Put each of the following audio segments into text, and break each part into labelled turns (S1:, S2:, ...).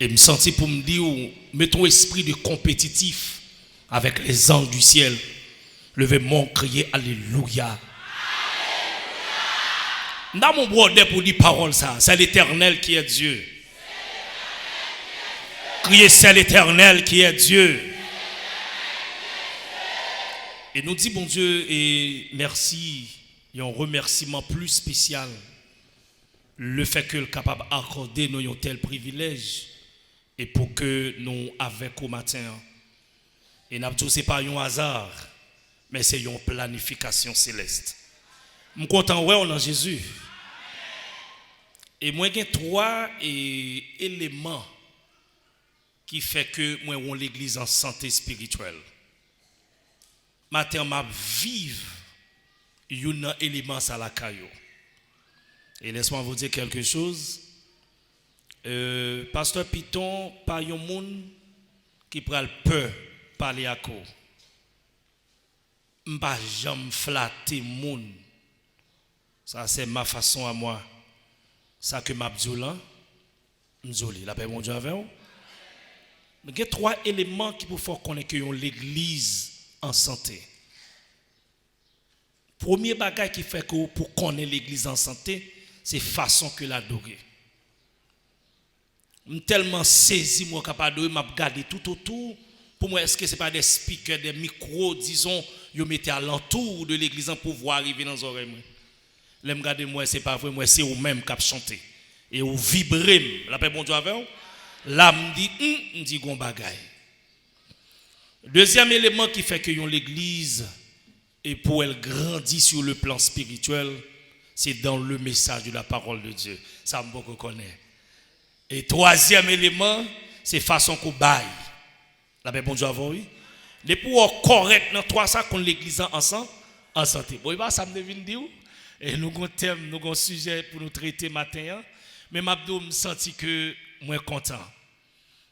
S1: Et me sentis pour me dire, mettons esprit de compétitif avec les anges du ciel. Levez-moi, crier Alléluia. Dans mon brodé pour dire parole ça, c'est l'Éternel qui est Dieu. Criez, c'est l'Éternel qui est Dieu. Et nous dit bon Dieu et merci, et un remerciement plus spécial. Le fait que le capable d'accorder nous un tel privilège et pour que nous avec au matin. Et n'a pas c'est pas un hasard, mais c'est une planification céleste. Je suis content ouais on en Jésus. Et moi j'ai trois éléments qui fait que moi on l'église en santé spirituelle. Matin m'a vive un élément à la caillou. Et laisse-moi vous dire quelque chose. Pasteur Piton, pas un monde qui prend le peur parler à quoi. M'pas jamais flatter monde. Ça c'est ma façon à moi. Ça que m'a dit là, m'zoli, la paix mon Dieu avec vous. Mais il y a trois éléments qui pour faire connaître que l'église en santé. Premier bagage qui fait que pour connaître l'église en santé, c'est façon que l'adorer. Je suis tellement saisi moi capable de m'a regarder tout autour. Pour moi, est-ce que c'est pas des speakers, des micros, disons, yo mettez à l'entour de l'église pour voir arriver dans les oreilles. Là, me regarder moi, c'est pas vrai, moi c'est vous-même qui chanter et vous vibrez. La paix bon Dieu avec vous. Là me dit gon bagaille. Deuxième élément qui fait que l'église et pour elle grandir sur le plan spirituel, c'est dans le message de la parole de Dieu. Ça me beaucoup connaît. Et troisième élément, c'est façon qu'on baille. La paix bon Dieu avant oui. Les pour correct dans trois ça qu'on l'église ensemble en santé. Bon, ça me devine dire et nous avons un thème, nous avons un sujet pour nous traiter matin. Mais m'abdou me senti que moi content.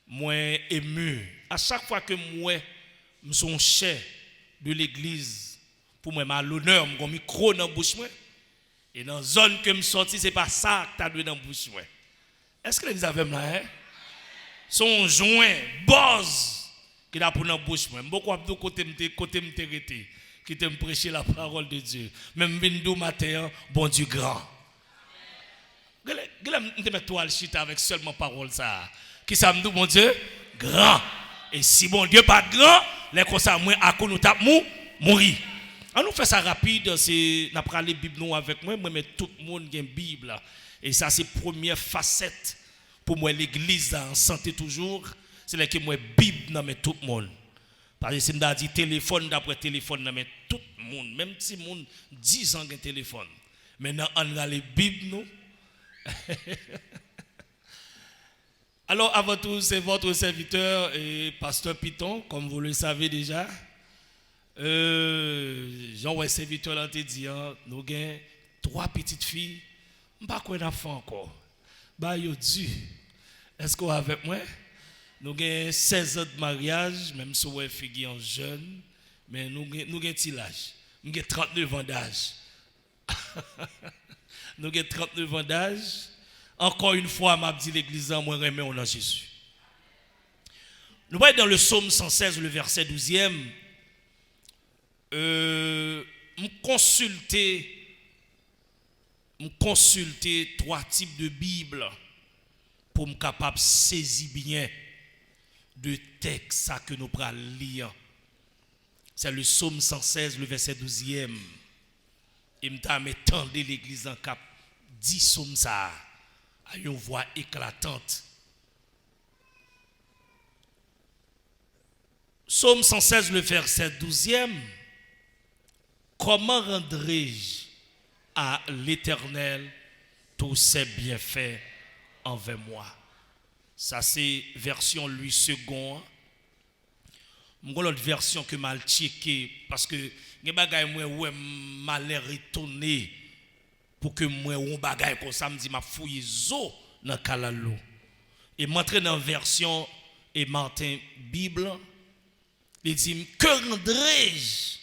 S1: Moi ému. À chaque fois que moi me suis cher de l'église pour moi m'a l'honneur, mon micro dans bouche moi. Et dans zone que me sorti, c'est pas ça que tu as donné dans bouche moi. Est-ce que l'église avait là hein? Son joint buzz qui a pour dans bouche moi. Beaucoup abdou côté me t'arrêter qui te prêcher la parole de Dieu. Même bindou matin, bon Dieu grand. Je te mets toile chita avec seulement parole ça. Qui ça me dit bon Dieu grand. Et si bon Dieu pas grand, les comme ça moi à nous tape mourir. On nous fait ça rapide, c'est n'a pas les Bible nous avec moi mais tout le monde a une Bible et ça c'est première facette pour moi l'église en santé toujours, c'est là que moi Bible dans tout le monde. Parce que si me dit téléphone d'après téléphone dans tout le monde, même si monde 10 ans un téléphone. Maintenant on a les Bibles nous. Alors avant tout c'est votre serviteur et pasteur Piton comme vous le savez déjà. Jean serviteur là te dit nous avons 3 petites filles, pas quoi d'enfant encore. Bah yo Dieu. Est-ce qu'on avec moi? Nous avons 16 ans de mariage, même si nous sommes jeunes, mais nous avons un petit âge. Nous avons 39 ans d'âge. Nous avons 39 ans d'âge. Encore une fois, m'a dit l'église, moi remets on en Jésus. Nous voyons dans le psaume 116, le verset 12e, consulter 3 types de Bible pour me capable saisir bien de texte que nous prenons lire. C'est le psaume 116, le verset 12e. Et me tendre l'église en cap 10 psaumes ça à une voix éclatante. Psaume 116, le verset 12e. Comment rendrai-je à l'Éternel tous ses bienfaits envers moi? Ça c'est version lui second. Mon l'autre version que mal checké parce que les bagaille moi ouais mal retourné pour que moi on bagaille comme ça me dit m'a fouiller zo dans kalalo. Et m'entrer dans version et Martin Bible, il dit que rendrai-je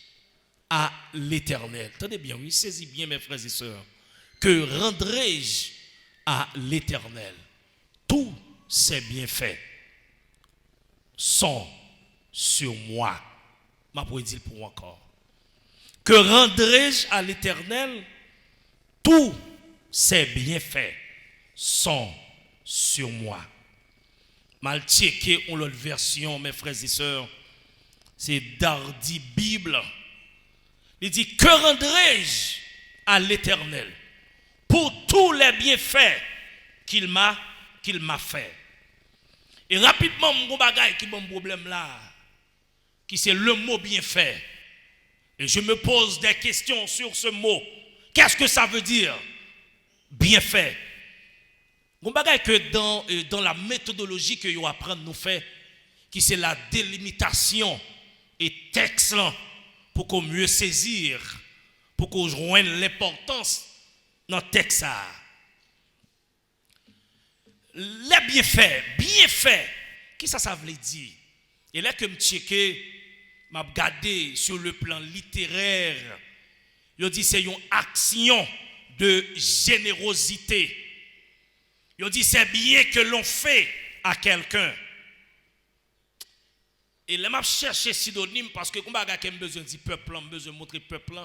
S1: à l'Éternel? Tenez bien, oui, saisis bien mes frères et sœurs. Que rendrai-je à l'Éternel tous ses bienfaits sont sur moi. Ma pour dire pour encore. Que rendrai-je à l'Éternel? Tous ses bienfaits sont sur moi. Mal checké on l'autre version, mes frères et sœurs, c'est Dardy Bible. Il dit, que rendrai-je à l'Éternel pour tous les bienfaits qu'il m'a fait? Et rapidement, mon bagage qui est mon problème là, qui c'est le mot bienfait. Et je me pose des questions sur ce mot. Qu'est-ce que ça veut dire? Bienfait. Mon bagage que dans la méthodologie que vous apprenez nous faire, qui c'est la délimitation et texte là, pour qu'on mieux saisir, pour qu'on joigne l'importance dans le texte. Les bienfaits, qui ça veut dire? Et là que je checker, je regarde sur le plan littéraire, je dis c'est une action de générosité. Je dis c'est bien que l'on fait à quelqu'un. Et là, je cherche synonyme parce que comme je besoin de peuple, je besoin de montrer peuple.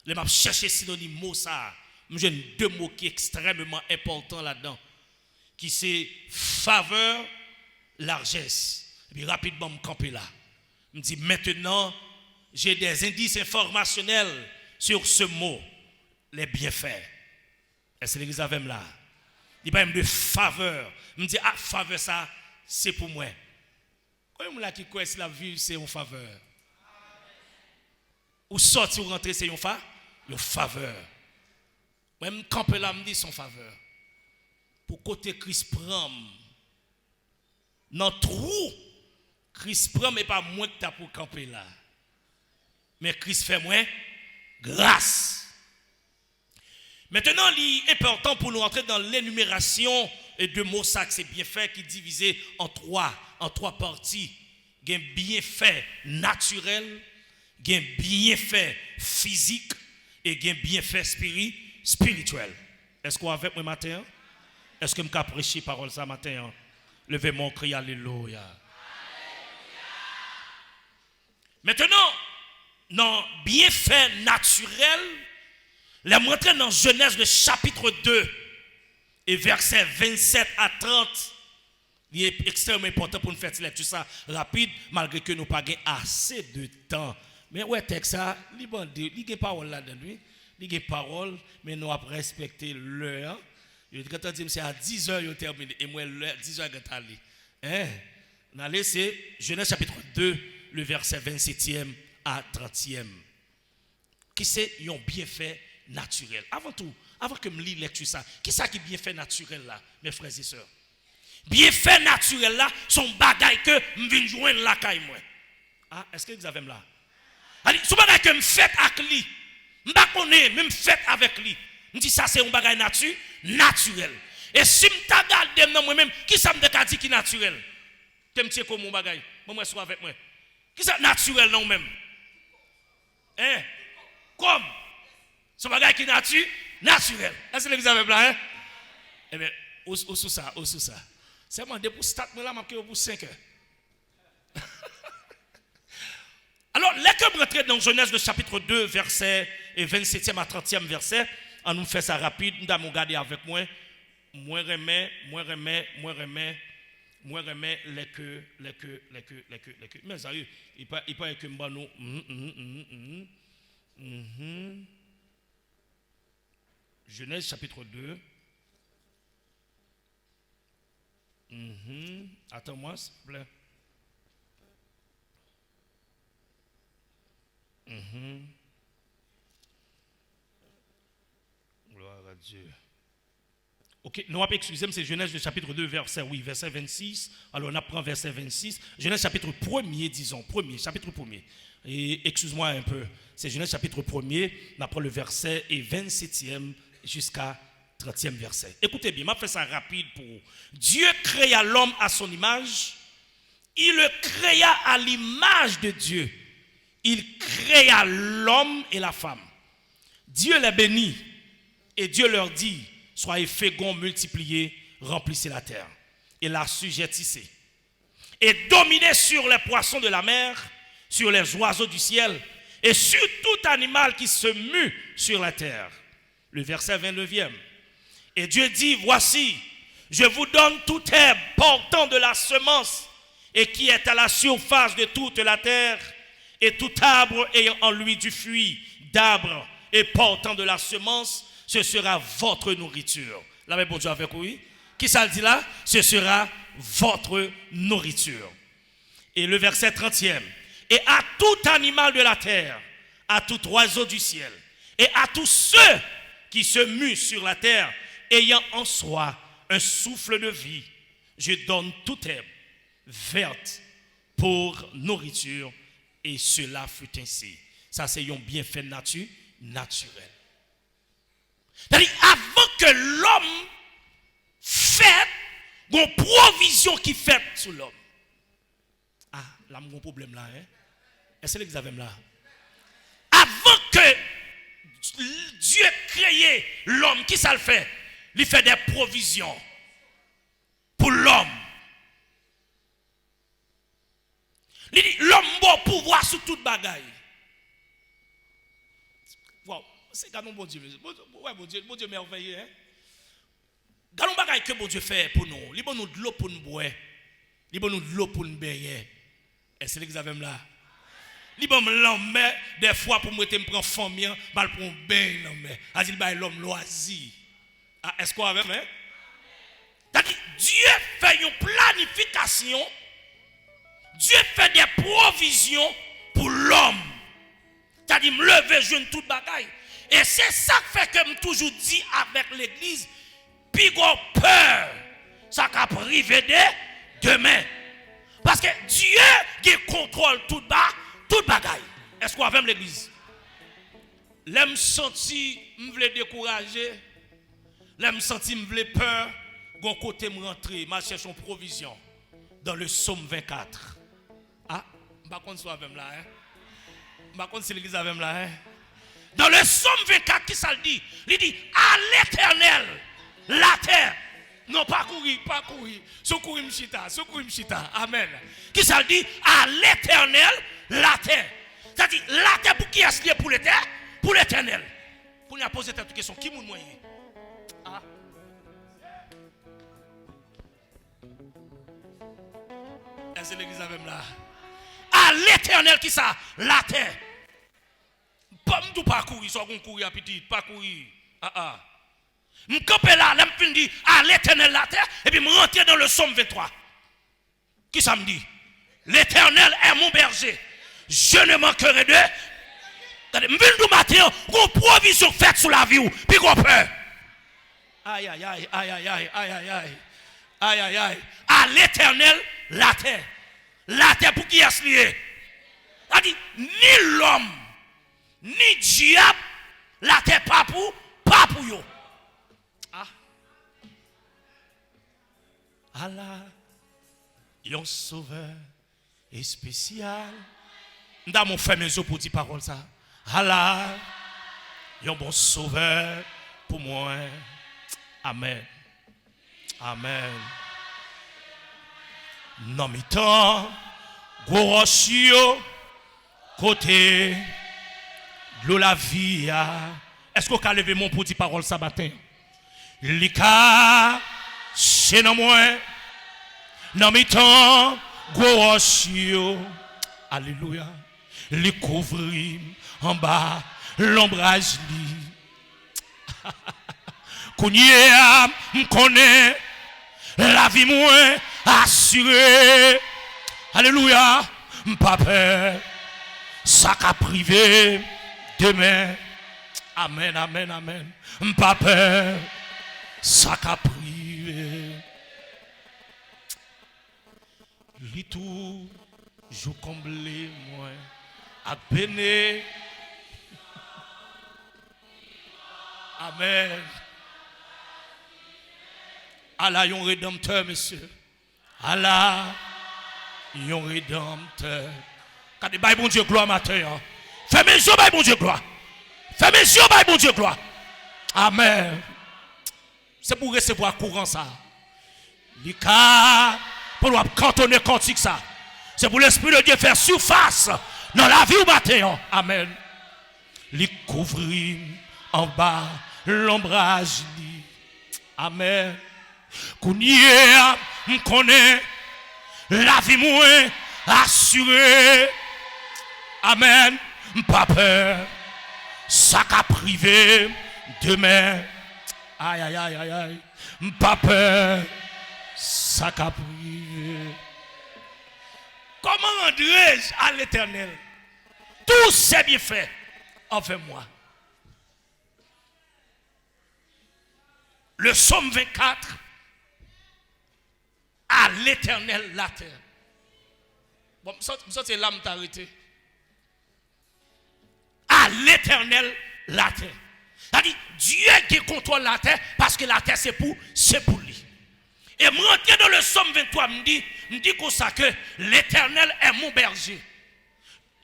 S1: Là, je cherche synonyme mot ça. J'ai deux mots qui sont extrêmement importants là-dedans. Qui c'est faveur, largesse. Et puis rapidement, je campe là. Je me dis maintenant, j'ai des indices informationnels sur ce mot, les bienfaits. Est-ce que l'église avait là? Il parle de faveur. Je me dis, ah, faveur, ça, c'est pour moi. Quand on qui croit que la vie, c'est une faveur. Ou sortir ou rentrer, c'est une faveur. Même camper là, me dit son faveur. Pour côté Christ prend, dans trou, Christ prend, mais pas moins que tu as pour camper là. Mais Christ fait moins grâce. Maintenant, il est important pour nous entrer dans l'énumération de mots ça que c'est bien fait qui est divisé en trois parties. Il y a un bienfait naturel, il y a un bienfait physique et il y a un bienfait spirituel. Est-ce qu'on est avec moi matin? Est-ce que je peux prêcher parole ça matin? Levez mon cri, alléluia. Maintenant, dans bienfait naturel, la montrer dans Genèse le chapitre 2 et versets 27 à 30. Il est extrêmement important pour nous faire tout ça rapide, malgré que nous n'avons pas assez de temps. Mais ouais, texte ça, il y a parole là-dedans, il y a parole, mais nous avons respecté l'heure. Quand on dit c'est à 10h, il terminé, et moi, 10h, il allé. On a laissé Genèse chapitre 2, le verset 27e à 30e. Qui c'est un bienfait naturel? Avant tout, avant que je lise lecture ça, qui c'est qui bienfait naturel là, mes frères et sœurs? Bienfait naturel là, son bagaille que je viens joindre la caille moi. Ah, est-ce que vous avez là? Allez, ce bagaille que je fais avec lui, je ne connais pas, même fait avec lui. Je dis ça c'est un bagaille naturel. Et si je regarde moi-même, qui ça me dit qui est naturel? Tu me tiens comme mon bagaille. Moi, je suis avec moi. Qui ça naturel non même? Hein? Comme? Ce bagaille qui est naturel. Est-ce que vous avez là? Hein? Eh bien, où sous ça? C'est moi pour start là, je pour 5 heures. Alors, là que je rentre dans Genèse le chapitre 2, verset 27e à 30e verset, on nous fait ça rapide, nous allons regarder avec moi. Moi remets, les queues. Mais sérieux, il pas que m'ba nous. Genèse chapitre 2. Attends-moi, s'il te plaît. Gloire à Dieu. Ok, nous avons excusez-moi, c'est Genèse chapitre 2, verset 26. Alors on apprend verset 26. Genèse chapitre 1er, disons, chapitre 1er. Et excuse-moi un peu, c'est Genèse chapitre 1er, on apprend le verset et 27e jusqu'à 30e verset. Écoutez bien, je vais faire ça rapide pour vous. Dieu créa l'homme à son image. Il le créa à l'image de Dieu. Il créa l'homme et la femme. Dieu les bénit et Dieu leur dit: soyez féconds, multipliez, remplissez la terre. et l'assujettissait. Et dominait sur les poissons de la mer, sur les oiseaux du ciel, et sur tout animal qui se mue sur la terre. Le verset 29e. Et Dieu dit, voici, je vous donne toute herbe portant de la semence et qui est à la surface de toute la terre, et tout arbre ayant en lui du fruit d'arbre et portant de la semence, ce sera votre nourriture. Là, mais bon Dieu avec oui. Qui ça le dit là? Ce sera votre nourriture. Et le verset 30e. Et à tout animal de la terre, à tout oiseau du ciel, et à tous ceux qui se muent sur la terre, ayant en soi un souffle de vie, je donne toute herbe verte pour nourriture, et cela fut ainsi. Ça, c'est un bienfait naturel. C'est-à-dire, avant que l'homme fait, il y a une provision qui fait sur l'homme. Ah, là, il y a un problème là. Hein? Est-ce que vous avez là? Avant que Dieu crée l'homme, qui ça le fait? Il fait des provisions pour l'homme. Il dit, l'homme a pouvoir sur toute bagaille. Wow, c'est quand bon Dieu. Ouais, bon Dieu merveilleux. Hein? Quand bagaille que bon Dieu fait pour nous, il donne nous de l'eau pour nous boire. Il donne nous de l'eau pour nous baigner. Est-ce que vous avez là? Il donne l'homme des fois pour me prendre famille, mal pour me baigner l'homme. Il dit l'homme loisir. Ah, est-ce qu'on a même hein? C'est-à-dire, Dieu fait une planification. Dieu fait des provisions pour l'homme. C'est-à-dire, me lever, je toute bagaille. Et c'est ça qui fait que je toujours dit avec l'église, puis peur, ça va priver de demain. Parce que Dieu qui contrôle tout bagaille. Est-ce qu'on a même l'église? L'aime senti, me voulais décourager. L'aime senti, me voulais peur. Gon côté me rentrer, ma cherche une provision dans le psaume 24. Ah, pas contre soit avec là hein. Pas contre si l'église avec là hein. Dans le psaume 24 qui ça le dit? Il dit à l'Éternel la terre. Non pas courir. Secourir m'chita. Amen. Qui ça le dit? À l'Éternel la terre. C'est-à-dire la terre pour qui est-ce lié pour l'Éternel? Pour l'Éternel. Pour nous poser cette question, qui moun moyen? Ah. Est-ce que l'église avec là? À l'Éternel qui ça? La terre. Pas courir, soit qu'on courir à petit, pas courir. Je campe là, je me dis à l'Éternel la terre, et puis je rentre dans le psaume 23. Qui ça me dit? L'Éternel est mon berger. Je ne manquerai de. Je viens du matin, une provision faite sur la vie, puis qu'on peur. Aïe. À l'Éternel la terre. La terre pour qui est-ce lié? C'est-à-dire, ni l'homme, ni diable, la terre pas pour yo. Ah. Allah, yon sauveur et spécial. Dans mon frère mes yeux pour dire parole ça. Allah, yon bon sauveur pour moi. Amen. Non mi temps, gros côté de la vie. Est-ce qu'on peut lever mon pour dire parole ça matin? Lika, c'est non moins. Non mi temps, gros alléluia. Les couvrir en bas, l'ombrage li. Kounia, m'konne, la vie moins assurée. Alléluia, m'pas peur, ça qu'a privé demain. Amen. M'pas peur, ça qu'a privé. Li tout, jou comblé moi, à béné. Amen. Allah yon rédempteur, monsieur. Allah yon rédempteur. Quand il bon Dieu gloire matin. Fais mes yeux, bon Dieu gloire. Fais mes yeux, bon Dieu gloire. Amen. C'est pour recevoir courant ça. Pour nous cantonner cantique ça. C'est pour l'Esprit de Dieu faire surface dans la vie au matin. Amen. Lui couvrir en bas l'ombrage. Amen. Kounia m'connait la vie moins assurée. Amen. Pas peur. Ça qu'a privé demain. Aïe aïe aïe aïe aïe. Pas peur. Ça qu'a privé. Comment rendrai-je à l'Éternel tous ses bienfaits envers moi? Le psaume 24, à l'Éternel la terre. Bon, ça c'est l'âme t'arrêter. À l'Éternel la terre. C'est-à-dire, Dieu qui contrôle la terre, parce que la terre c'est pour lui. Et moi, dans le psaume 23, me dit comme ça que l'Éternel est mon berger.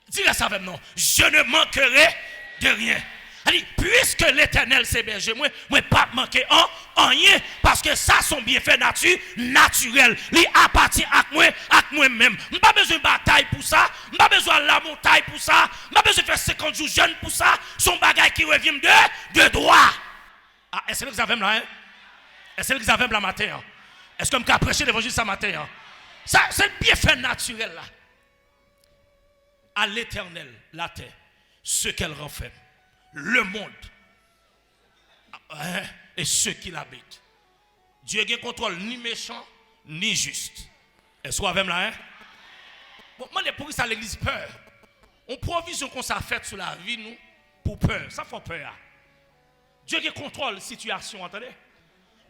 S1: Dis-le ça avec non. Je ne manquerai de rien. C'est-à-dire, puisque l'Éternel c'est berger, moi pas manquer en rien, parce que ça son bienfait naturel. Il appartient à moi-même. Je n'ai pas besoin de bataille pour ça. Je n'ai pas besoin de la montagne pour ça. Je n'ai pas besoin de faire 50 jours jeune pour ça. Son bagage qui revient de droit. Ah, est-ce que vous avez là? Hein? Est-ce que vous avez là matin? Hein? Est-ce que je peux prêcher l'évangile ce matin? Hein? Ça, c'est le bienfait naturel là. À l'Éternel, la terre, ce qu'elle renferme, le monde et ceux qui l'habitent. Dieu ne contrôle ni méchant ni juste. Est-ce que vous avez là? Hein? Bon, moi, les pourris à l'église peur. On provision qu'on s'est fait sur la vie, nous, pour peur. Ça fait peur. Dieu qui contrôle la situation, entendez?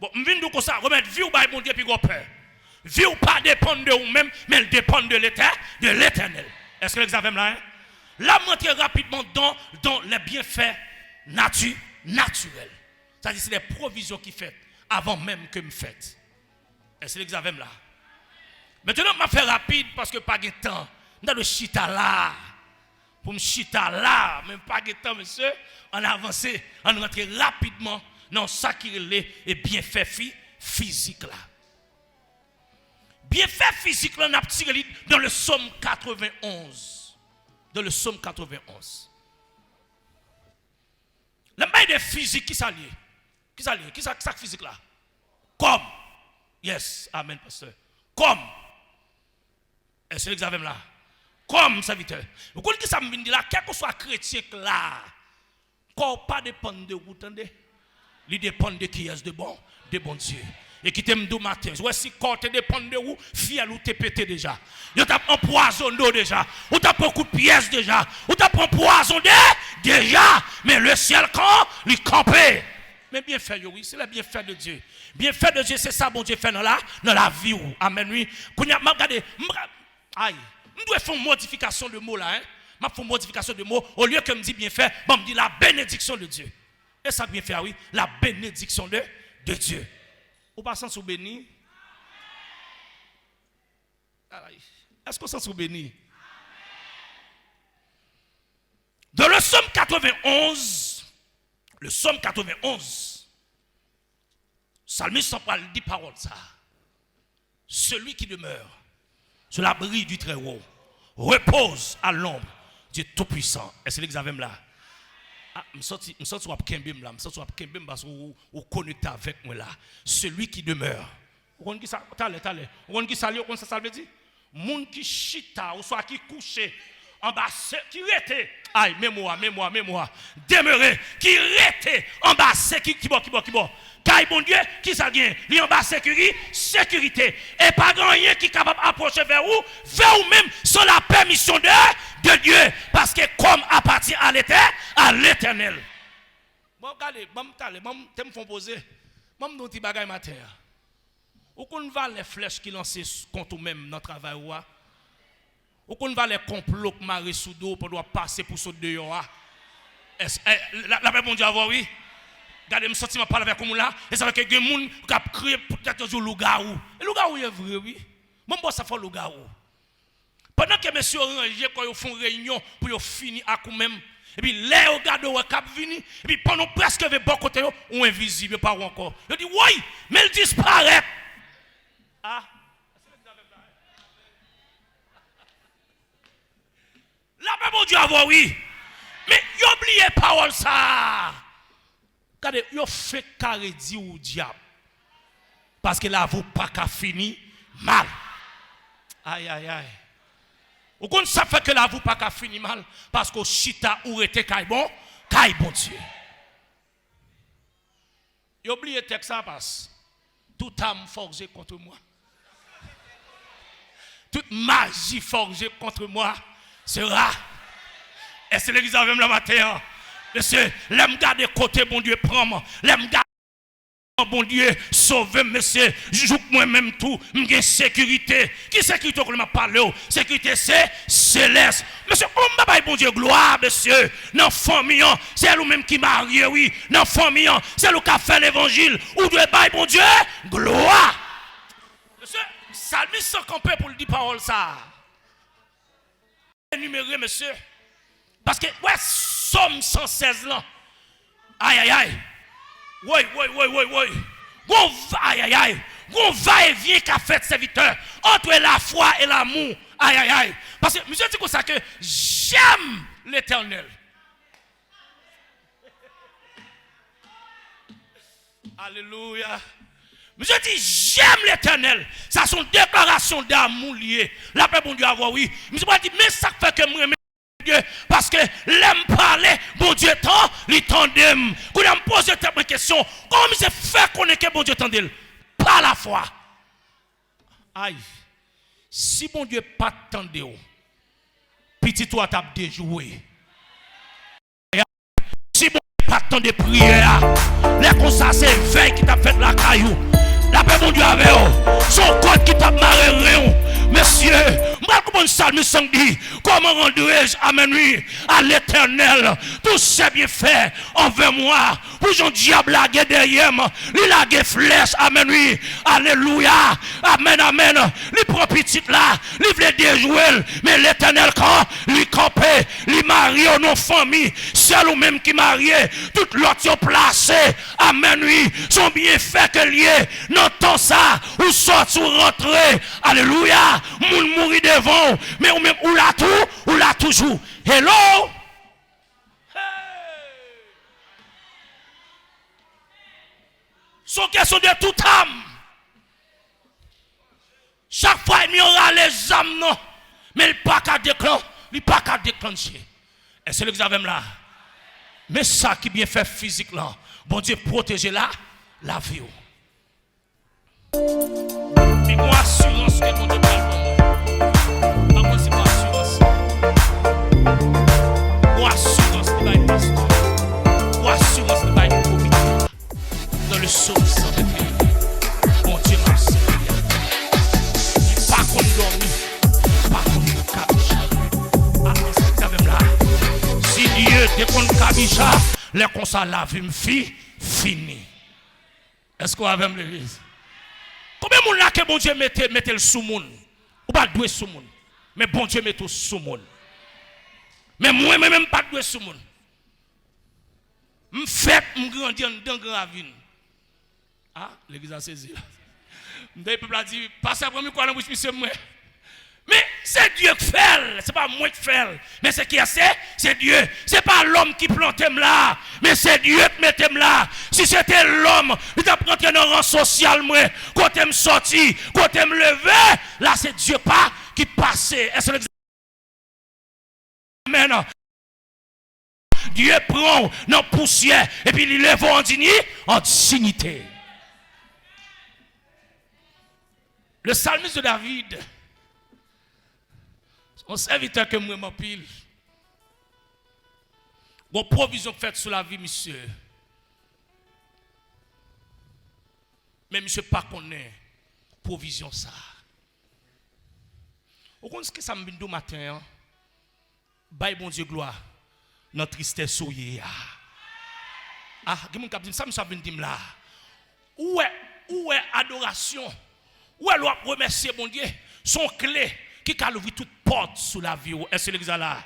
S1: Bon, je viens de comme ça, remettre vie ou pas bon Dieu puis gros peur. Vie ou pas dépend de vous-même, mais elle dépend de l'Éternel. Est-ce que vous avez là? Hein? Là, monter rapidement dans les bienfaits naturels. C'est-à-dire c'est des provisions qui fait avant même que me faites. Est-ce que vous avez là? Maintenant, je vais faire rapide parce que pas de temps. Dans le chita là. Pour me chita là, même pas de temps, monsieur. On avance, on rentre rapidement dans ça qui est et bienfait physique là. Bienfait physique là, on a tiré dans le psaume 91. Dans le psaume 91. Le bail de physique qui s'allie. Qui ça physique là? Comme. Yes, amen, pasteur. Comme. Est-ce que vous avez là? Comme serviteur. Vous connaissez qui ça me dit là? Quel que soit chrétien là, quand pas dépend de vous, entendez? Il dépend de qui est de bon Dieu. Et qui t'aime du matin. Si quand te dépend de vous, fiel ou te pété déjà. Vous t'as empoisonné déjà. Vous t'as beaucoup de pièces déjà. Vous t'as empoisonné déjà. Mais le ciel quand il campé. Mais bien fait, oui, c'est le bienfait de Dieu. Bienfait de Dieu, c'est ça, bon Dieu fait dans la vie. Amen, oui. Quand vous regardez, aïe, je dois faire une modification de mots là. Hein? Je fais une modification de mots. Au lieu que me dit bienfait, je me dis la bénédiction de Dieu. Et ça bien fait, oui, la bénédiction de Dieu. Vous passez sous béni? Est-ce qu'on s'en sous béni? Dans le psaume 91, Psalmiste s'en parle 10 paroles ça. Celui qui demeure sur l'abri du Très-Haut repose à l'ombre du Tout-Puissant. Est-ce que vous avez là? Je sens sur Kembim là, je sens sur Kembim parce que vous connectez avec moi là. Celui qui demeure. Vous connaissez ça? Vous connaissez ça? Vous connaissez ça veut dire? Moun qui chita ou soit qui couché en bas, qui rete. Aïe, mémoire. Demeurer, qui rete en bas, qui bon. Car bon Dieu, qui ça gagne? Li en bas sécurité. Et pas grand rien qui est capable d'approcher vers vous même sans la permission de Dieu. Parce que comme appartient à l'Éternel. Bon, regardez, je me fais poser. Je me dis bagay matin. Ou qu'on va les flèches qui lancent contre nous-mêmes dans le travail. Ou qu'on va les complots qui marrent sous dos pour doit passer pour sauter dehors. La paix bon Dieu avoir oui. Regardez, je sens parler avec vous là. Et ça veut dire que les gens qui ont créé peut-être un loup-garou. Et loup-garou est vrai, oui. Mon boss a fait loup-garou. Pendant que monsieur Ranger, quand ils font réunion pour finir à vous-même, et puis les regardent au cap vini, et puis pendant presque de bon côté, on invisible, pas encore. Je dis, oui, mais il disparaît. Ah. La paix, mon Dieu, avoir oui. Mais vous oubliez parole ça. Regardez, vous fait carré dit au diable. Parce que là, vous pas qu'à finir mal. Aïe, aïe, aïe. Vous comprenez ça fait que là, vous pas qu'à finir mal. Parce que chita ou était caille bon Dieu. Vous oubliez le texte ça passe. Toute âme forgée contre moi. Toute magie forgée contre moi sera. Et c'est l'église avec la matin. Monsieur, l'aime garder côté, bon Dieu, prends-moi. L'aime garder, bon Dieu, sauve, monsieur. Joue moi-même tout. M'gain sécurité. Qui sécurité qu'on m'a parlé? Sécurité, c'est céleste. Monsieur, on m'a bon Dieu, gloire, monsieur. Dans la famille, c'est nous-mêmes qui marie, oui. Dans la famille, c'est nous qui a fait l'évangile. Ou Dieu, bon Dieu, gloire. Monsieur, Salmis sans camper pour le dire parole ça. Énuméré, monsieur. Parce que, ouais, somme 116 là. Aïe, aïe, aïe. Oui. Aïe, aïe, aïe. On va et vient qu'a fait serviteur. Entre la foi et l'amour. Aïe, aïe, aïe. Parce que, monsieur dit comme ça que j'aime l'Éternel. Alléluia. Monsieur dit j'aime l'Éternel. Ça sont déclarations d'amour liées. La paix, bon Dieu, avoir oui. Monsieur dit, mais ça fait que moi, Dieu, parce que l'aime parler, bon Dieu tant, il tendem. Quand on me pose cette question, comment c'est fait qu'on est que bon Dieu tendel? Par la foi. Aïe, si bon Dieu pas tendé, petit toi t'as déjoué. Si bon Dieu pas tendé prière, les comme ça c'est veille qui t'a fait la caillou. La paix bon Dieu avec son code qui t'a marré. Messieurs, moi comme salme dit, comment rendrai-je à l'Éternel tout ce bien fait envers moi? Pour son diable a derrière moi, il a des flèches, amen oui, alléluia, amen, amen. Les prend petit là, il veut déjouer, mais l'Éternel quand lui campé, lui marie au nom famille, c'est lui-même qui marie, toute l'autre placé, amen oui, son bien fait que lié, n'entend ça, ou sort ou rentrer, alléluia. Moun mourir devant, mais ou même ou là toujours. Hello? Hey. Son question de toute âme. Chaque fois il y aura les âmes non, mais il pas qu'à déclencher. Et c'est l'examen là. Mais ça qui bien fait physique là, bon Dieu protéger la vie. Et moi assurance que mon Dieu parle. Dans le sol sans bon Dieu m'a servi. Pas qu'on dormi, pas qu'on cabicha. Ah, c'est ça même là. Si Dieu te qu'on cabicha, les constats la vie me fini. Est-ce qu'on a même l'église? Combien de monde là que bon Dieu mette le sous-monde? Ou pas doué sous-monde? Mais bon Dieu mette le sous-monde. Mais moi même pas doué sous-monde. M'fait m'grandir dans grand ravine. Ah, l'église a saisi. Le peuple a dit, passez après quoi dans bouche monsieur moi. Mais c'est Dieu qui fait, c'est pas moi qui fais. Mais c'est qui c'est Dieu. C'est pas l'homme qui plante là, mais c'est Dieu qui met là. Si c'était l'homme, il t'a pris un rang social moi, quand me sorti, quand me lever, là c'est Dieu pas qui passe. Est-ce que Amen. Dieu prend dans la poussière et puis il lève en dignité. Le psalmiste de David, son serviteur que moi m'appelle, bon provision faite sur la vie, monsieur. Mais monsieur pas connaît provision ça. Vous connaissez ce que ça me dit matin? Bye bon Dieu gloire. Notre tristesse souillée. Ah, quelqu'un qui dit ça, me vient dire là. Où est adoration? Où est le remercier mon Dieu? Son clé qui a ouvert toute porte sous la vie. Est-ce que l'église là?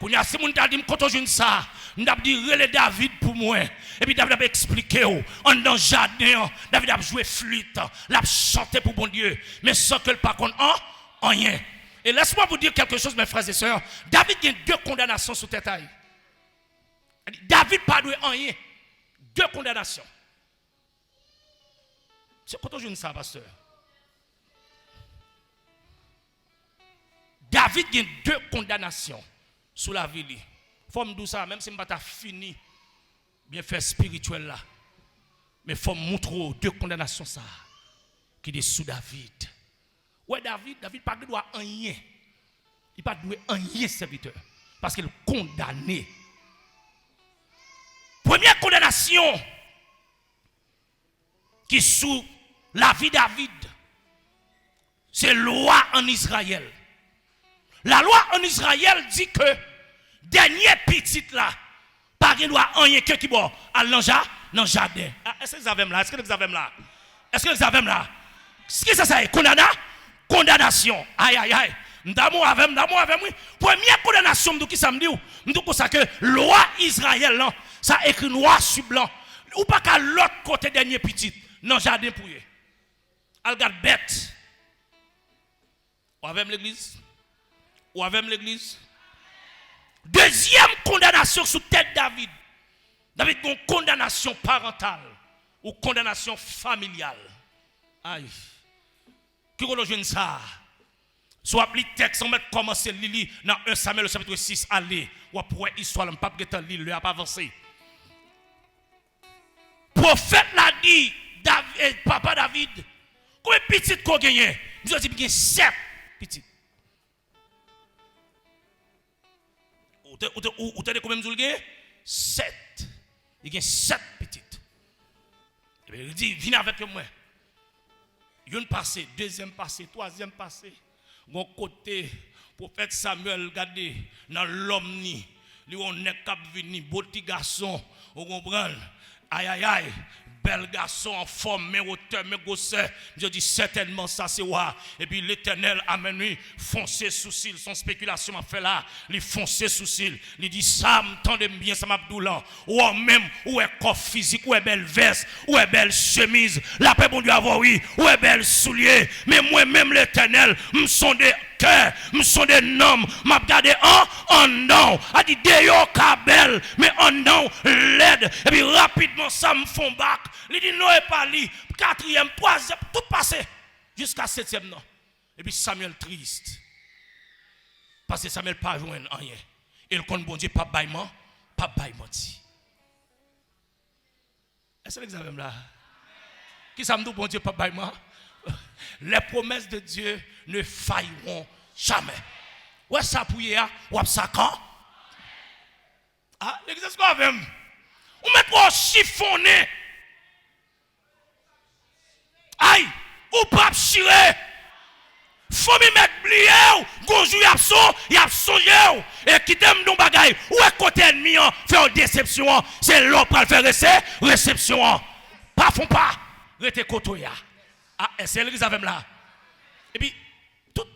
S1: Quand il y a si moun t'a dit quand on joue ça, m'd'a dit relais David pour moi. Et puis David a expliqué en dans jardin, David a joué flûte, l'a chanté pour bon Dieu, mais sans que le par contre en rien. Et laisse-moi vous dire quelque chose mes frères et sœurs, David a 2 condamnations sous tête. David pas doué en rien. 2 condamnations. C'est quand on joue ça pasteur. David a 2 condamnations sous la vie. Faut me dire ça, même si je n'ai pas fini, bien fait spirituel là. Mais il faut me montrer 2 condamnations ça, qui est sous David. Ouais, David pas droit en rien. Il pas doué en rien serviteur. Parce qu'il est condamné. Première condamnation qui est sous la vie de David, c'est loi en Israël. La loi en Israël dit que dernier petit là, pas de loi en rien que qui boit à dans le jardin. Est-ce que vous avez là? Est-ce que vous avez là? Est-ce que vous avez là? Ce que ça est condamnation. Aïe aïe aïe. M'damou avec moi. Première condamnation qui ça me dit pour ça que loi Israël là, ça écrit noir sur blanc. Ou pas qu'à l'autre côté dernier petit dans jardin pour y. Al garde bête. Ou avec l'église? Ou avec l'église? Deuxième condamnation sous tête David. David a une condamnation parentale ou condamnation familiale. Aïe. Qui rejoint ça? Soit les textes, on va commencer à lire dans 1 Samuel chapitre 6, allez, ou pour histoire, on ne peut pas lire, le a pas avancé. Prophète l'a dit, papa David, combien de petites qu'on gagne? Nous avons dit 7 petites. Ou t'as dit combien de gagne? 7. Il y a 7 petites. Il dit, viens avec moi. Une passée, deuxième passée, troisième passée. Mon côté, prophète Samuel, regardez, dans l'omni, lui on est cap venu, beau petit garçon, on comprend, aïe aïe aïe, bel garçon en forme, mais hauteur, mais gosseur, je dis certainement ça c'est quoi, et puis l'Éternel amène lui, foncer sous cil, son spéculation m'a fait là, lui foncer sous cil, lui dit ça, m'tendez bien, ça m'a doulant, ou même, ou est corps physique, ou est belle veste, ou est belle chemise, la paix bon Dieu avoir oui, ou est belle soulier, mais moi-même l'Éternel, me sont des cœurs, me sont des noms, m'a regardé en non, a dit déyo kabel, mais en non, l'aide, et puis rapidement ça me font bac, il dit non et pas lui, 4e, 3e, tout passé, jusqu'à 7e non. Et puis Samuel triste, parce que Samuel pas joué en rien, et le compte bon Dieu, pas baillement, pas baillement dit. Est-ce que vous avez là? Qui ça me dit bon Dieu, pas baillement? Les promesses de Dieu ne failleront jamais. Ouais, ça pour hier, ou ça quand? Ah, l'église quoi même? On met trop chiffonné. Aïe, ou pas chirer. Faut me mettre blié, gonjou y a songé, et qui t'aime non bagay, ou est côté ennemi, faire déception, c'est l'homme pour faire réception. Pas font pas, rete kotoya. Ah, c'est l'église avec là. Et puis, toute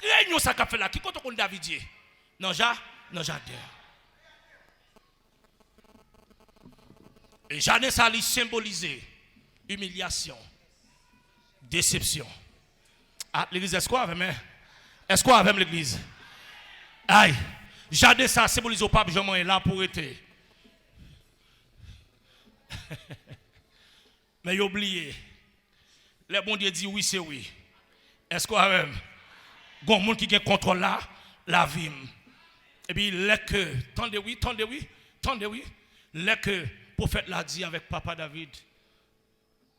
S1: réunion ça qu'a fait là, qui compte qu'on David? Non, jardin. Et jardin ça lui symboliser humiliation, déception. Ah, l'église, est-ce qu'on avait Est-ce qu'on avait l'église? Aïe, jardin ça symbolise au pape Jean est là pour être. Mais il oublié. Le bon Dieu dit oui, c'est oui. Est-ce qu'on a même? Il y a un monde qui a contrôle là, la vie. Et puis, tendez oui. Le que le prophète l'a dit avec papa David.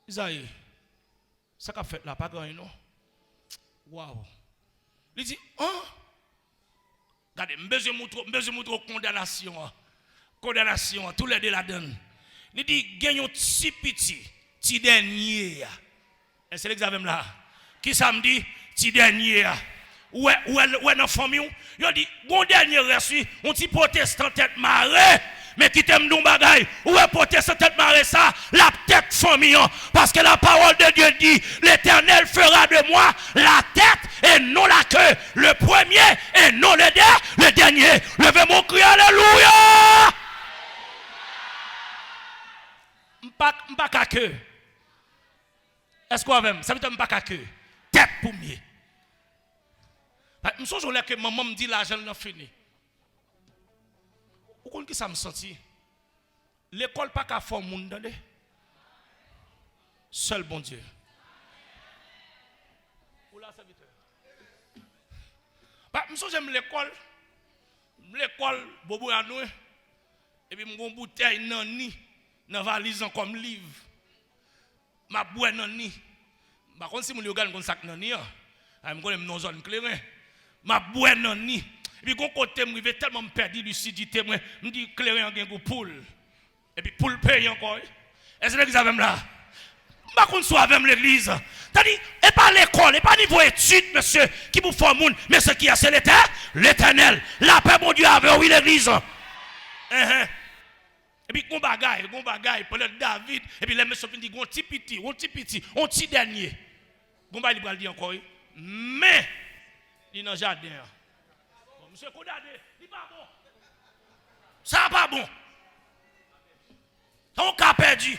S1: Isaïe, ça qu'a fait là, pas grand, non? Waouh. Il dit, regardez, je montre condamnation. Condamnation, tous les deux la donnent. Il dit, gagnons petit dernier. Et c'est l'examen là. Qui ça me dit? Petit dernier. Ouais, dans la famille, il dit, bon dernier reçu, on dit protestant tête marée. Mais qui t'aime nous bagaille, ou est protestant tête marée ça, la tête famille. Parce que la parole de Dieu dit, l'Éternel fera de moi la tête et non la queue. Le premier et non le dernier. Levez mon cri, alléluia. M'pas qu'à queue. Est-ce qu'on a ça veut dire m'pas qu'à queue. Tête pour mieux. Je me souviens que maman me dit l'argent n'a fini. Vous comprenez qui ça me sentit? L'école pas qu'à faire monde dans seul bon Dieu. Je me souviens l'école bobo à nous et puis mon bouteille nan ni dans valise comme livre. Ma boue nan ni. Par contre si mon regarde comme sac nan ni, me connais non zone claire. Ma boue nan ni. Et puis, quand côté me rive tellement perdu lucidité, me dit clair en gain poule. Et puis poule paye encore. Est-ce que vous avez là? Pas qu'on soit avec l'église. C'est-à-dire, et pas l'école, et pas niveau études, monsieur, qui vous font monde, mais ce qui a c'est l'éternel. La paix, mon Dieu, avec oui l'église. Et puis, on bagaille, pour le David, et puis les messieurs disent, on petit petit, on petit dernier. On va lui dire encore, mais, il est dans le jardin. Monsieur Kodade, il n'est pas bon. Ça n'est pas bon. On a perdu.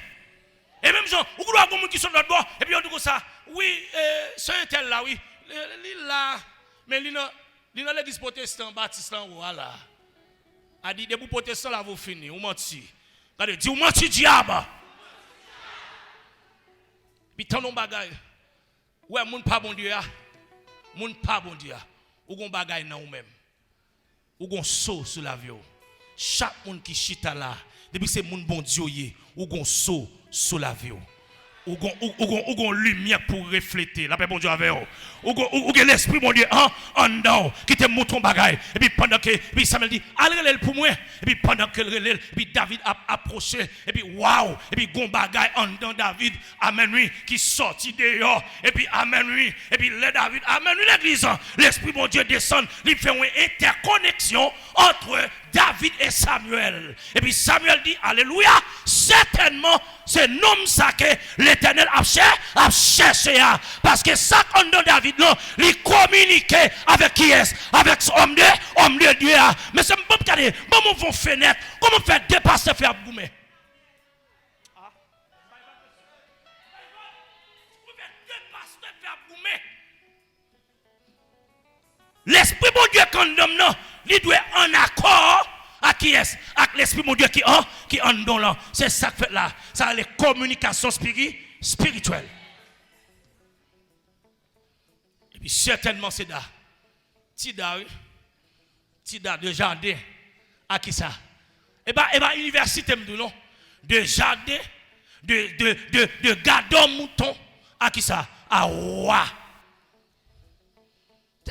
S1: Et même gens, vous avez des gens qui sont de notre bord, et puis on dit comme ça, oui, c'est un tel là, oui, il là, mais il a l'église protestante, baptiste là, voilà. A dit, debout protestant là, vous finissez, vous mentez. Regardez, dit, vous mentez, diable. Puis tant de bagaille. Ouais, moun pas bon Dieu, moun pas bon Dieu. Ou gon bagaille dans vous-même. Ou gon saut sur la vie. Chaque monde qui chita là, depuis c'est moun bon Dieu, ou gon saut sur la vie. Ou gon lumière pour refléter la paix bon Dieu avec vous. Ou gon l'esprit bon Dieu en dedans qui te montre ton bagaille. Et puis pendant que puis Samuel dit allez relève pour moi. Et puis pendant que relève, et puis David a approché et puis waouh, et puis gon bagaille en dedans David amen lui qui sorti dehors et puis amen lui et puis le David amen lui l'église. L'esprit bon Dieu descend, il fait une interconnexion entre David et Samuel. Et puis Samuel dit alléluia, certainement c'est nom ça que l'Éternel a cherché parce que ça qu'on donne David là, il communiquait avec qui est avec homme de Dieu. Mais c'est bon regarder, comment vont fenêtre, comment faire dépasser faire boumer. L'esprit mon Dieu condamne non, il doit en accord à qui est avec l'esprit mon Dieu qui en don là. C'est ça que fait là, ça les communications spirituelles. Et puis certainement c'est là. Tida de jardin à qui ça? Et ben université me dit non, de jardin de gardon mouton à qui ça? À roi.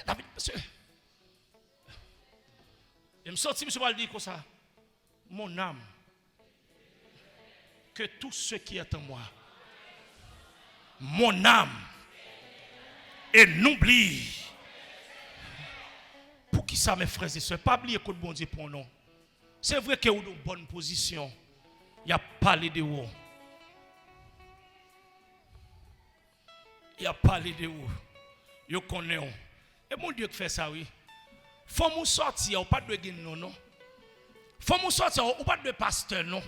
S1: David, monsieur. Je me sens, monsieur va le dire comme ça. Mon âme, que tout ce qui est en moi, mon âme, et n'oublie. Pour qui ça, mes frères et sœurs, pas oublier que le bon Dieu pour nous. C'est vrai que vous avez une bonne position. Il a parlé de vous. Il a parlé de vous. Vous connaissez. Et mon Dieu qui fait ça, oui. Faut nous sortir, ou pas de guin non. Faut nous sortir, ou pas de pasteur non.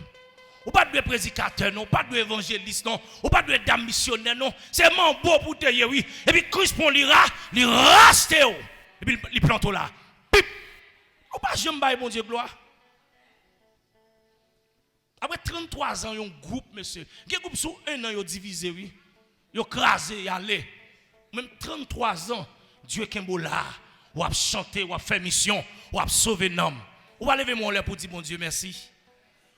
S1: Ou pas de prédicateur non, ou pas de évangéliste non, ou pas de dame missionnaire non. C'est mon beau pour te oui. Et puis Christ pour l'ira, il raste et puis il plante là. Pip. Ou pas jamais bailler mon Dieu gloire. Après 33 ans, il y a un groupe monsieur. Il y a un groupe sur un an il divisé oui. Il a crasé, il allé. Même 33 ans, Dieu qui est là. Ou a chanter, ou a fait mission, ou a sauver l'homme. Ou va lever mon lait pour dire mon Dieu merci.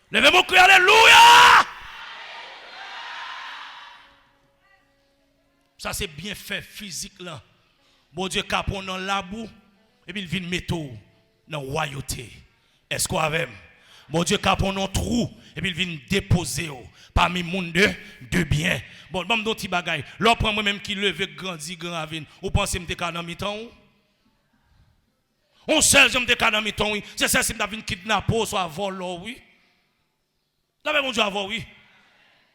S1: Levez mon cri, alléluia! Ça c'est bien fait physique là. Bon Dieu capon dans la boue et puis il vient mettre dans la royauté. Est-ce qu'on a même? Bon Dieu capon dans trou et puis il vient déposer parmi le monde de bien. Bon, bon, petit bagaille. L'autre prend moi-même qui leve grandi grand avine. Vous pensez que je suis dans mi temps? On sait que je suis dans mi temps, oui. C'est ça, c'est que je kidnappé, soit volé, oui. Là, mon Dieu, avant, oui.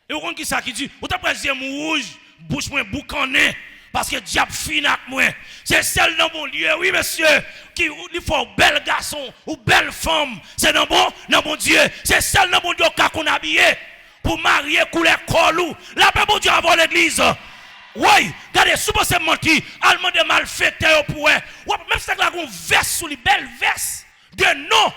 S1: Et vous comprenez qui ça qui dit? Vous avez pris rouge, bouche moins boucané. Parce que diable finit avec moi. C'est celle dans mon Dieu, oui monsieur, qui il faut bel garçon ou belle femme. C'est dans mon Dieu. C'est celle dans mon Dieu qu'on a habillé pour marier couleur colou. La paix mon Dieu avant l'église. Oui, regardez, souvent c'est menti. Allemand de malfaiteurs pour eux. Même si c'est une veste sous les belles vestes de non.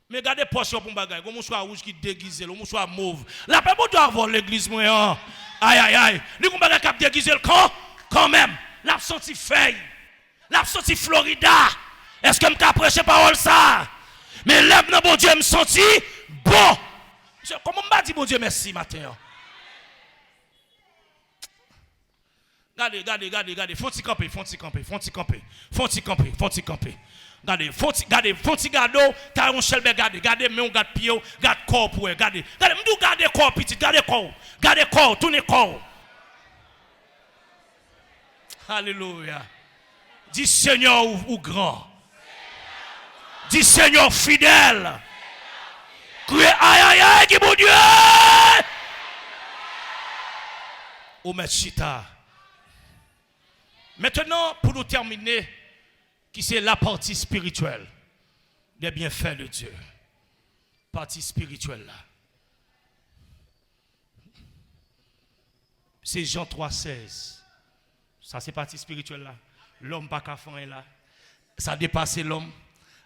S1: Mais regardez poche pour bagay, un mouchoir rouge qui déguisé, un mouchoir mauve. La paix mon Dieu avant l'église moi. Aïe aïe aïe. Ni qu'on bagay cap déguisé le quand même. L'a senti feuille. L'a senti Florida. Est-ce que me prêcher parole ça? Mais lève dans bon Dieu me senti bon. Comment m'a dit bon Dieu merci matin? Regardez, faut-il camper. Regardez, faut-il garder, t'as un chelbe, regardez, mais on garde pied, garde corps pour regardez, m'dou garder corps petit, garder corps, tournez corps. Alléluia. Dis Seigneur ou grand. Dis Seigneur fidèle. Criez aïe aïe qui bon Dieu. Au maître Chita. Maintenant, pour nous terminer, qui c'est la partie spirituelle des bienfaits de Dieu. Partie spirituelle là. C'est Jean 3,16. Ça c'est partie spirituelle là. L'homme pas qu'à faire là. Ça a dépassé l'homme.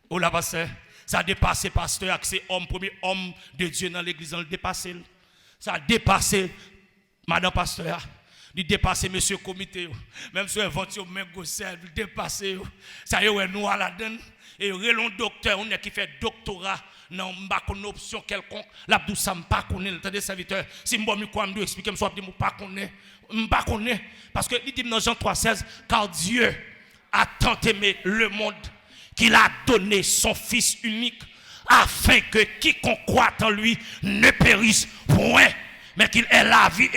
S1: Oh là pasteur. Ça a dépassé pasteur. C'est homme, premier homme de Dieu dans l'église. On le dépassé. Ça a dépassé madame pasteur. Il dépasse monsieur comité, même si invention même gossel, il dépasse ça y est nous à la donne et relon docteur on est qui fait doctorat non pas une option quelconque l'abdou ça pas connaît le temps des serviteurs si moi me quoi me expliquer me soit dit pas connaît parce que il dit dans Jean 3,16 car Dieu a tant aimé le monde qu'il a donné son fils unique afin que quiconque croit en lui ne périsse point mais qu'il ait la vie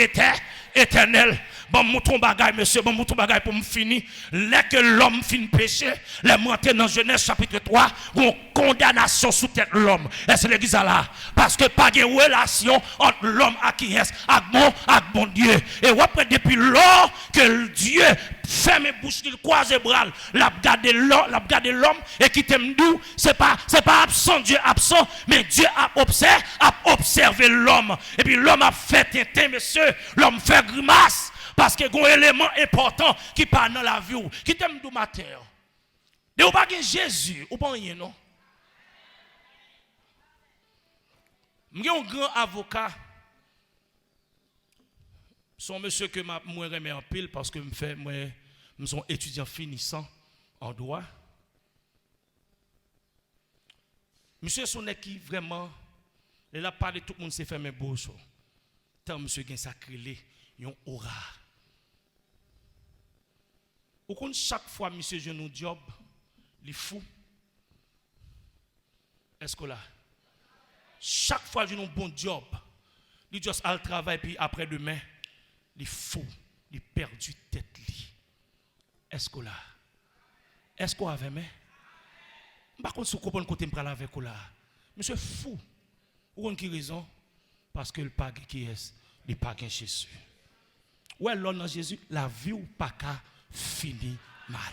S1: éternelle. Bon, mouton bagay, monsieur, bon, mouton bagay pour me finir. Dès que l'homme finit péché, les monter dans Genèse chapitre 3, une condamnation sous tête l'homme. Et c'est l'église là. Parce que pas de relation entre l'homme et qui est, avec bon Dieu. Et après, depuis lors que Dieu ferme bouche, il croise les bras, l'a gardé l'homme et qui t'aime doux, c'est pas absent, Dieu absent, mais Dieu a observé l'homme. Et puis l'homme a fait tintin, monsieur, l'homme fait grimace. Parce que un élément important qui parle dans la vie, qui t'aime du matin. De ou pas Jésus, ou pas rien, non? J'ai un grand avocat. Son monsieur que moi remets en pile parce que je suis étudiant finissant en droit. Monsieur son qui vraiment, il a parlé tout le monde s'est fait mes beaux choses. Tant monsieur gagne sacré, yon aura. Ou quand chaque fois monsieur genou job, il fou. Est-ce que là? Chaque fois j'ai un bon job, il juste al travail puis après demain, il fou, il perdu tête li. Est-ce que là? Est-ce qu'on avait mais? Par contre, si vous comprenez côté me parler avec vous là, monsieur fou. Ou on qui raison? Parce que le pas qui est, il pas Jésus. Ouais, l'homme dans Jésus, la vie ou pas qu'à finir mal.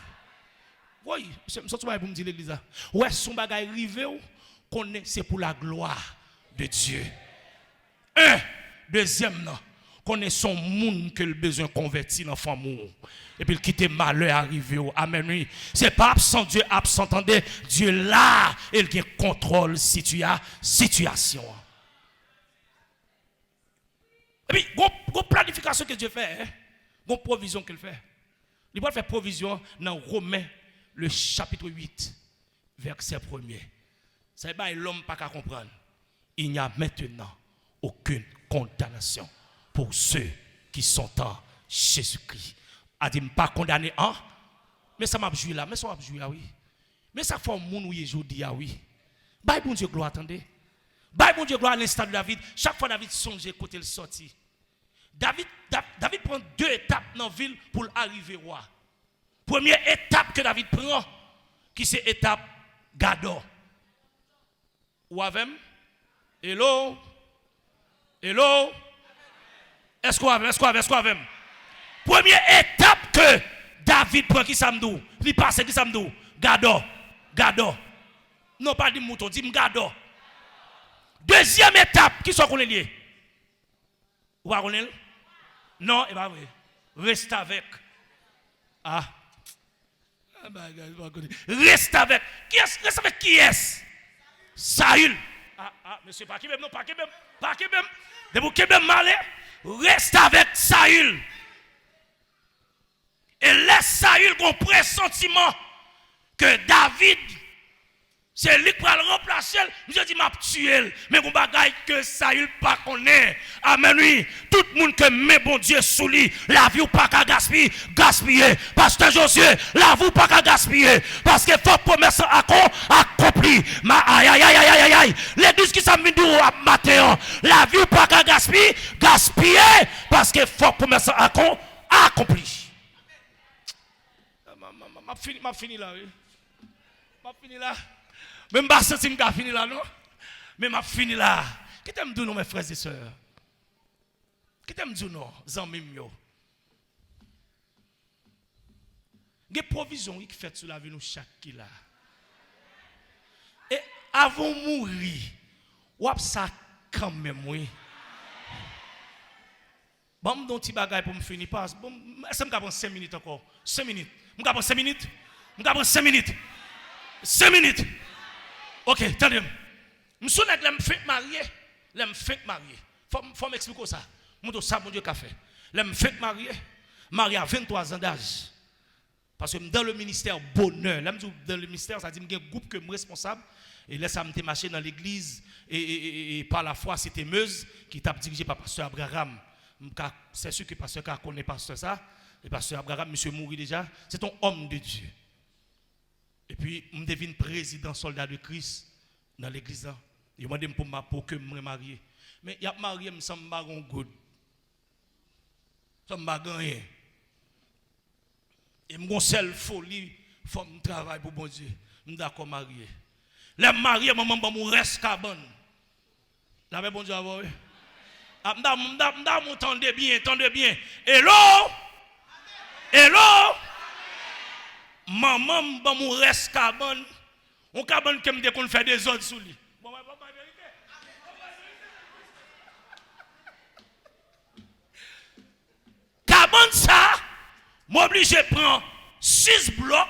S1: Oui, c'est ce que vous me dire l'église. Ouais, son bagage arrivé qu'on est, c'est pour la gloire de Dieu. Un, deuxième, non. Qu'on est son monde que le besoin converti dans l'enfant monde. Et puis, quitter malheur arrivé. Amen. Oui. C'est pas absent Dieu, absent. Attendez, Dieu là, il contrôle situation. Et puis, une planification que Dieu fait, une provision qu'il fait. Il va faire provision dans Romains, le chapitre 8, verset 1er. C'est pas l'homme pas qu'à comprendre. Il n'y a maintenant aucune condamnation pour ceux qui sont en Jésus-Christ. A dit pas condamné en, mais ça m'a joué là, mais ça m'a joué là oui. Mais ça fait un monde où il joue là oui. Bye bon Dieu gloire attendez. Bye bon Dieu gloire à l'instant de David. Chaque fois David songe côté le sorti. David prend 2 étapes dans la ville pour arriver roi. Première étape que David prend, qui c'est étape Gador. Ou avec? Hello? Est-ce qu'on avec? Première étape que David prend qui samdou, il passe qui samdou, gado. Non pas du mouton, dit gado. Deuxième étape, qui sont qu'on est lié? Ou pas connaître? Non, et pas vrai. Reste avec. Reste avec. Reste avec qui est-ce? Saül. Monsieur, pas qui même, non, pas qui même. De vous qui même malé, reste avec Saül. Et laisse Saül qu'on pressentiment que David, c'est lui qui va le remplacer. Je dis, m'a tué. Mais on bagaille que Saül pas connaît. Amen, oui. Tout le monde que met bon Dieu sous lui, la vie ou pas qu'à gaspiller. Pasteur Josué, la vie ou pas qu'à gaspiller. Parce que faut promesse accompli. Aïe. L'église qui s'en vient à matin, la vie ou pas qu'à gaspiller. Parce que faut promesse accompli. M'a fini là, oui. M'a fini là. Même pas si je fini là, non? Mais m'a fini là. Qui t'aime dire, mes frères et sœurs? Qui t'aime dire, non? Zanmim yo. Il y a des provisions qui fait sur la vie nous chaque qui là. Et avant de mourir, ou ça quand même, oui. Bon, je vais petit bagage pour me finir. Bon, est-ce que je prends 5 minutes encore? 5 minutes. Je prends 5 minutes? Je prends 5 minutes. 5 minutes. Ok, attendez. Je suis marié. Je suis marié. Faut m'expliquer ça. Je sais mon Dieu qu'a fait. Je suis marié à 23 ans d'âge. Parce que dans le ministère bonheur, dans le ministère, ça dit que j'ai un groupe que je suis responsable. Et là, ça me marché dans l'église. Et par la foi, c'était Meuse qui t'a dirigé par pasteur Abraham. C'est sûr que pasteur connaît pasteur ça. Et pasteur Abraham, monsieur mourit déjà. C'est un homme de Dieu. Et puis, je devine président soldat de Christ dans l'église. Il m'a dit pour que je me marie. Mais il a marié, je ne suis pas good. Je ne suis pas rien. Et mon seul folie, il faut que je travaille pour bon Dieu. Je suis d'accord marié. Les mariés, maman, je reste cabane. La bon Dieu à vous. M'entendez bien. Hello? Maman, je reste cabane. On cabane comme dès qu'on fait des ordres sous lui. Cabane ça, m'oblige à prendre 6 blocs,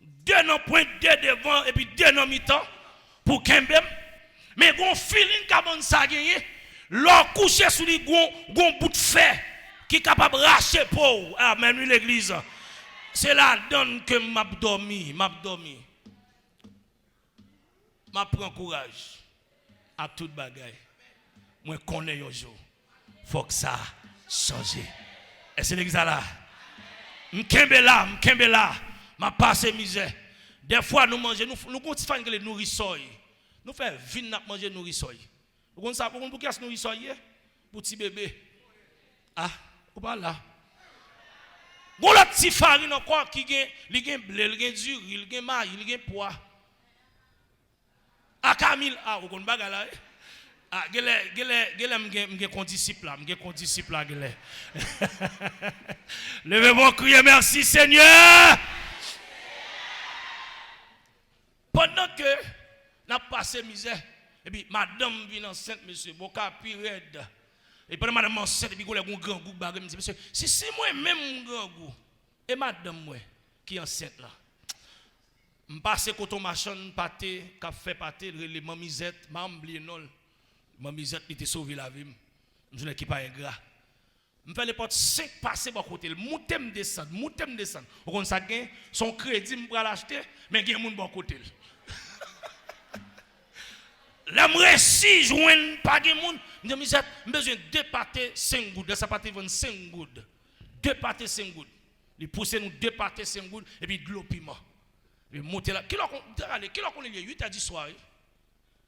S1: 2 non point 2 devant et puis 2 non mi-temps pour Kembem. Mais gon feeling cabane ça gagné, leur coucher sous lui gon bout de fer qui est capable de racher pour amen l'église. C'est la donne que m'a dormi. M'a prend courage à toute bagaille. Moi connais un jour. Faut que ça change. Et c'est l'église là. M'kembe là. M'a passé misère. Des fois nous mangeons, nous continuons les nourrissons. Nous faisons vin n'a manger nourrissons. Vous connaissez pour qu'est-ce nourrissons pour petit bébé. Ou pas là. Bon la petite farine encore qui gagne, il gagne blé, il gagne dur, il gagne maïs, il gagne pois. Camille, vous connaissez pas là. M'ge condisciple là, gele. Levez-moi crier merci Seigneur. Pendant que n'a passé misère et puis madame vient enceinte monsieur, boka pirede. Et pendant madame enceinte et puis on a un grand goût bague me dit monsieur, si moi même grand goût et madame moi qui enceinte là. Me passer coton machin pâté, café pâté, les mamizette, m'oublier non. Mamizette était sauvé la vie. Je n'ai pas ingrat. Je fais les portes 5 passer par côté, moutem descendre. On connaît ça gain, son crédit me pour l'acheter, mais gain moun bon côté. L'homme réussi joindre pas gain moun, me dit besoin 2 pâtés 5 gouttes, ça pâté vendre 5 gouttes. 2 pâtés 5 gouttes. Il pousse nous 2 pâtés 5 gouttes et puis de l'eau piment. Il monte là, qui l'a qu'on est 8 à 10 soir.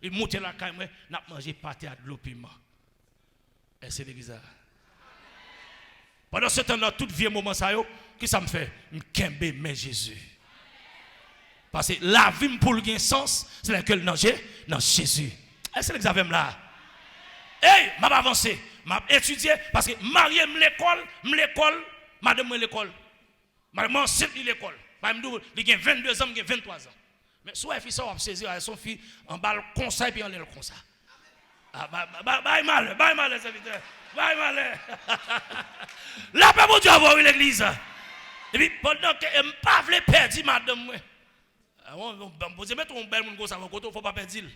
S1: Il monte là quand même, n'a mangé pâté à de l'eau piment. Et c'est l'église. Pendant ce temps-là, tout vieux moment ça yo, qui ça me fait? M'kembe mais Jésus. Parce que la vie pour le sens, c'est laquelle dans Jésus. Et c'est l'examen là. Hey, m'a avancé, m'a étudié parce que marié l'école, madame l'école. Maman, c'est l'école. Il a 22 ans, il a 23 ans. Mais soit fille ça va saisir son fille en balle comme ça et puis en l'air comme ça. Ah bye mal les serviteurs. Bye mal. La paix mon Dieu avoir l'église. Et puis pendant que je pas voulais perdre madame moi. Vous mettre un bel monde comme ça faut pas perdre.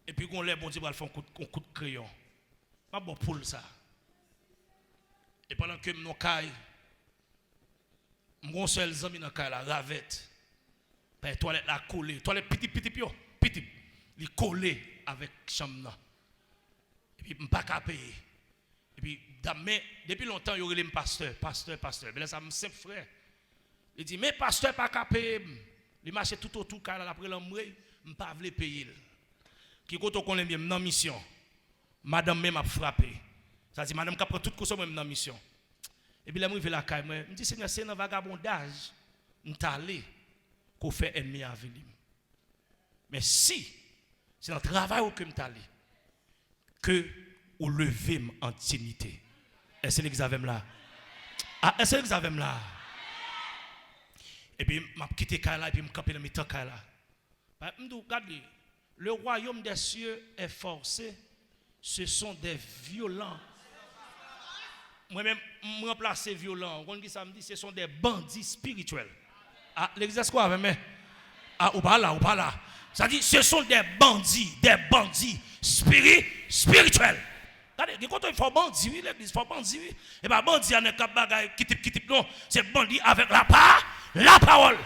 S1: Et puis qu'on lève bon Dieu va faire un coup de crayon. Pas bon pour ça. Et pendant que mon caille mon seul ami dans caille la ravette. Ben toilette la collée, toilette petit il collé avec chambre. Et puis m'pas qu'à payer. Et puis depuis longtemps il y aurait pasteur. Mais là ça me simple frère. Il dit mais pasteur pas qu'à payer. Il marche tout autour caille après l'homme m'pas veut payer. Qui quand on connaît bien dans mission. Madame même a frappé. Ça dit madame qui prend toute cause même dans mission. Et puis là moi je vais la caille moi me dit Seigneur c'est un vagabondage. M't'aller qu'on fait ennemi avec lui. Mais si c'est dans le travail que m't'aller que vous levez en dignité. Est-ce que vous avez là? Ah, est-ce que vous avez là? Et puis m'a quitté caille là et puis me camper dans mi-temps caille là. Regardez, le royaume des cieux est forcé. Ce sont des violents. Moi-même, je remplace violents. Vous voyez ça me dit, ce sont des bandits spirituels. Ah, l'exercice quoi avec moi? Ah, ou pas là. Ça dit, ce sont des bandits spirituels. Regardez, quand il faut bandit, oui, l'église faut bandit, oui. Et bien, bandit, il n'y a pas de bagaille qui type, non. C'est bandit avec la parole.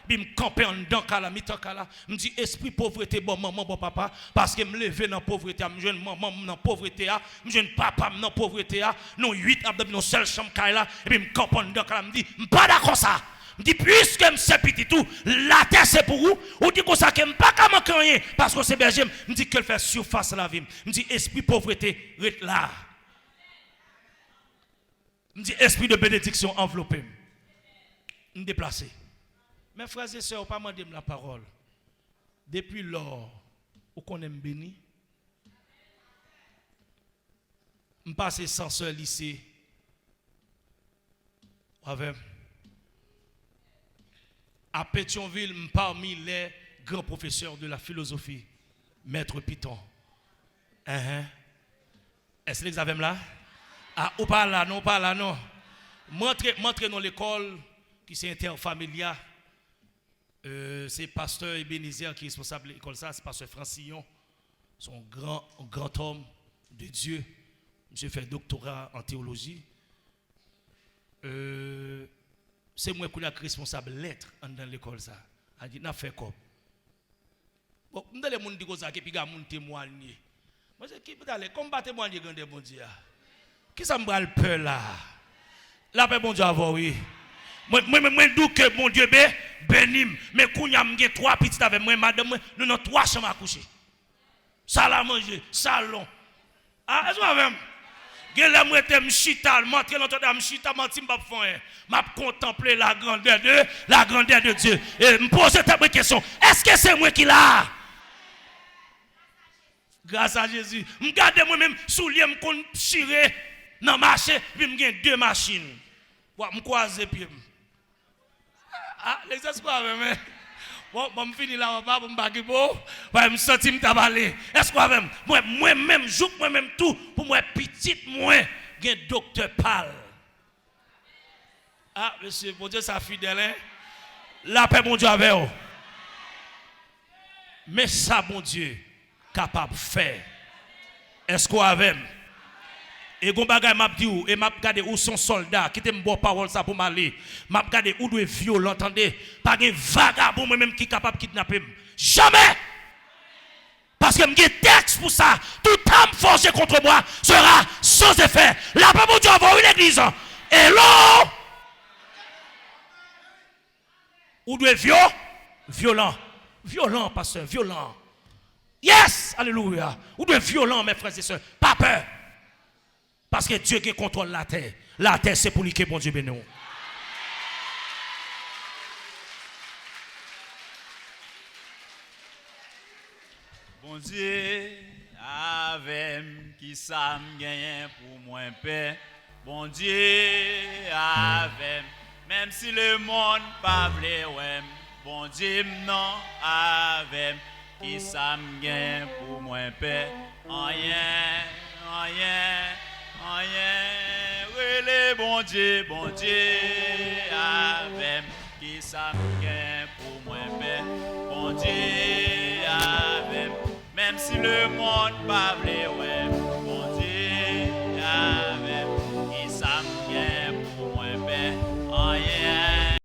S1: Puis me camper en dedans kala mi-temps kala me dit esprit pauvreté bon maman bon papa parce que me lever dans pauvreté me jeune maman dans pauvreté me jeune papa dans pauvreté non 8 abdomen dans seule chambre kala et puis me camper en dedans kala me dit pas d'accord ça me dit puisque me c'est petit tout la terre c'est pour vous ou dit comme ça que me pas qu'à manquer rien parce que c'est berger me dit qu'elle fait surface la vie me dit esprit pauvreté reste là me dit esprit de bénédiction enveloppé me déplacer. Mes frères et sœurs, pas demander la parole. Depuis lors, où qu'on aime béni, je passe sans sœur lycée avec à Pétionville, parmi les grands professeurs de la philosophie, Maître Piton. Est-ce que vous avez là? Ah, ou pas là, non. Montrez dans l'école qui c'est interfamiliale. C'est pasteur Ebenezer qui est responsable de l'école, ça, c'est pasteur Francillon, son grand homme de Dieu. J'ai fait doctorat en théologie. C'est moi qui suis responsable de lettres dans l'école, ça. A dit, n'a fait quoi? Bon, nous allons dire que ça, qui puis mon témoigner. Moi, je dis, comme pas témoigner, grand bon Dieu. Qui ça me le peur là? La paix, bon Dieu, avoir, oui. Moi, dis que mon Dieu béni, mais quand y a 3 petites avec moi, madame, nous avons 3 chambres à coucher. Salle à manger, salon. Ah, est-ce que vous avez? Je moi te m'chita, m'entrer dans ton m'chita, m'ti m'pa faire. M'a contempler la grandeur de Dieu. Et me poser cette question, est-ce que c'est moi qui l'a? Grâce à Jésus, me garder moi-même soulier me kon chiré dans marché, puis me gagne 2 machines. Me croiser pied. Ah, l'exercice quoi même? Bon, je finis là, je me bagui beau, je me sens me tabaler. Est-ce que même moi-même, joue moi-même tout, pour moi, petite, moi, un docteur pâle. Ah, monsieur, bon Dieu, ça fidèle, hein? La paix, mon Dieu, avec vous. Mais ça, bon Dieu, capable de faire. Est-ce qu'on a même? Et gon bagay m'a dit ou et m'a regardé où son soldat qui te m'bo parole ça pour m'aller m'a regardé où doit violent entendez pas un vagabond moi même qui capable kidnapper jamais parce que m'ai texte pour ça tout âme forcé contre moi sera sans effet la paix mon Dieu avoir une église hello où doit violent pasteur violent yes alléluia où doit violent mes frères et sœurs pas peur. Parce que Dieu qui contrôle la terre. La terre, c'est pour lui que bon Dieu béni.
S2: Bon Dieu, avec qui ça me gagne pour moi paix. Bon Dieu, avec Même si le monde pas vle ouais, bon Dieu non avec qui ça m'gain pour moi paix. Rien, rien, rien. Oui, le bon Dieu avec qui ça m'gain pour moi paix. Bon Dieu avec, même si le monde pas vle ouais.